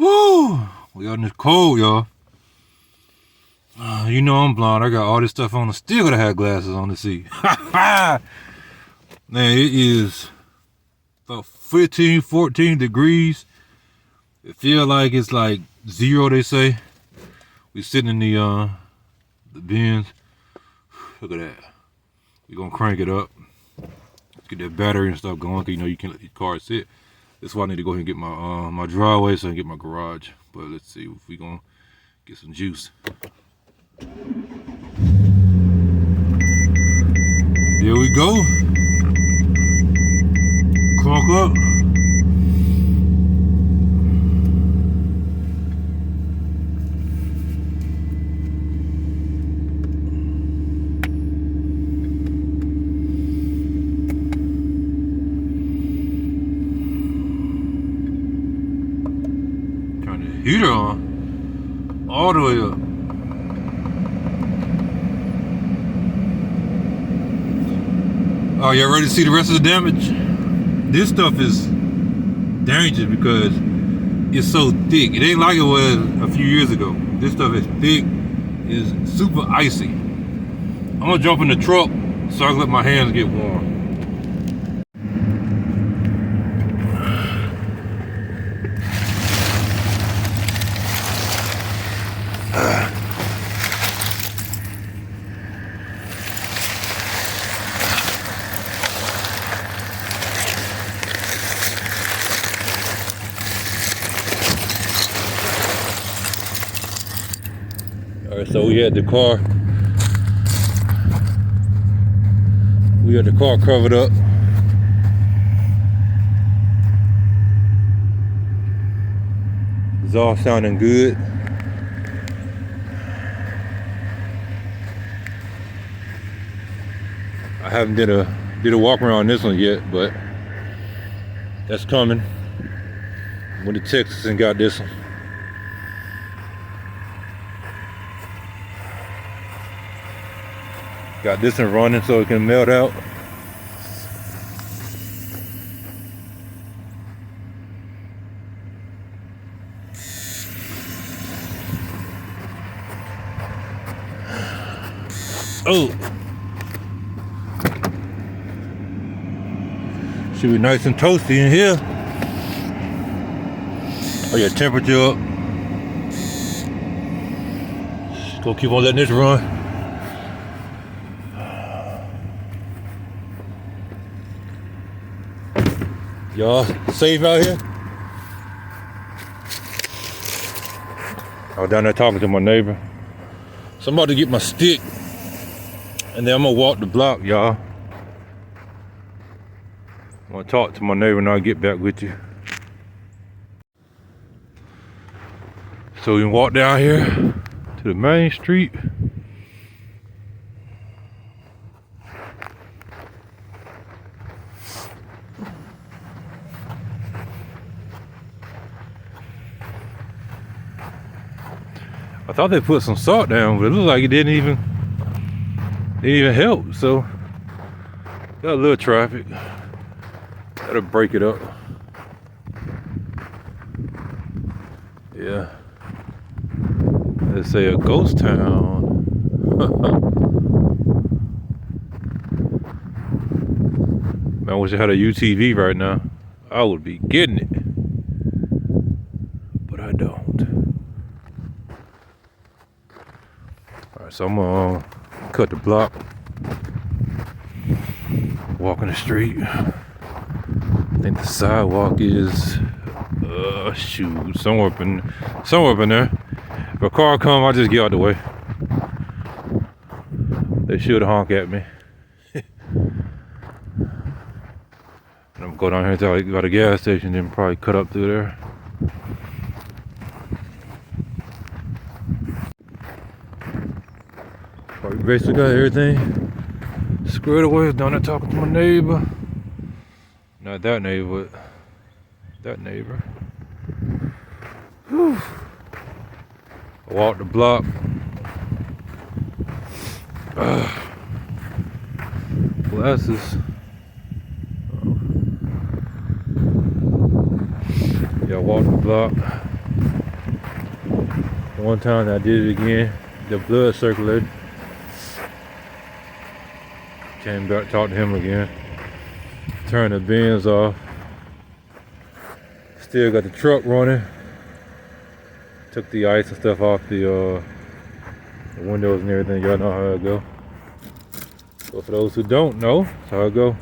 Woo! We out in this cold, y'all. You know I'm blind. I got all this stuff on. I still gotta have glasses on to see. Man, it is about 15, 14 degrees. It feel like it's like 0, they say. We sitting in the bins. Look at that. We're gonna crank it up. Get that battery and stuff going, cause you know you can't let these cars sit. That's why I need to go ahead and get my my driveway so I can get my garage. But let's see if we gonna get some juice. Here we go. Crunk up. Turn the heater on all the way up. Oh, y'all ready to see the rest of the damage? This stuff is dangerous because it's so thick. It ain't like it was a few years ago. This stuff is thick, is super icy. I'm gonna jump in the truck so I can let my hands get warm. Alright, so we had the car covered up. It's all sounding good. I haven't did a walk around on this one yet, but that's coming. Went to Texas and got this one. Got this one running so it can melt out. Oh, should be nice and toasty in here. Oh yeah, temperature up. Just gonna keep on letting this run. Y'all safe out here? I was down there talking to my neighbor. So I'm about to get my stick and then I'm gonna walk the block, y'all. I'm gonna talk to my neighbor and I'll get back with you. So we can walk down here to the main street. I thought they put some salt down, but it looked like it didn't even help. So got a little traffic. Gotta break it up. Yeah. They say a ghost town. Man, I wish I had a UTV right now. I would be getting it. But I don't. So I'm gonna cut the block, walking the street. I think the sidewalk is shoot, somewhere up in there. If a car come, I just get out the way. They should honk at me. And I'm gonna go down here until I go to the gas station, then probably cut up through there. Basically got everything squared away. Down there talking to my neighbor. Not that neighbor, but that neighbor. Whew. I walked the block. Glasses. Yeah, I walked the block. One time I did it again. The blood circulated. Came back, talked to him again. Turned the bins off. Still got the truck running. Took the ice and stuff off the windows and everything. Y'all know how it go. So for those who don't know, that's how it go.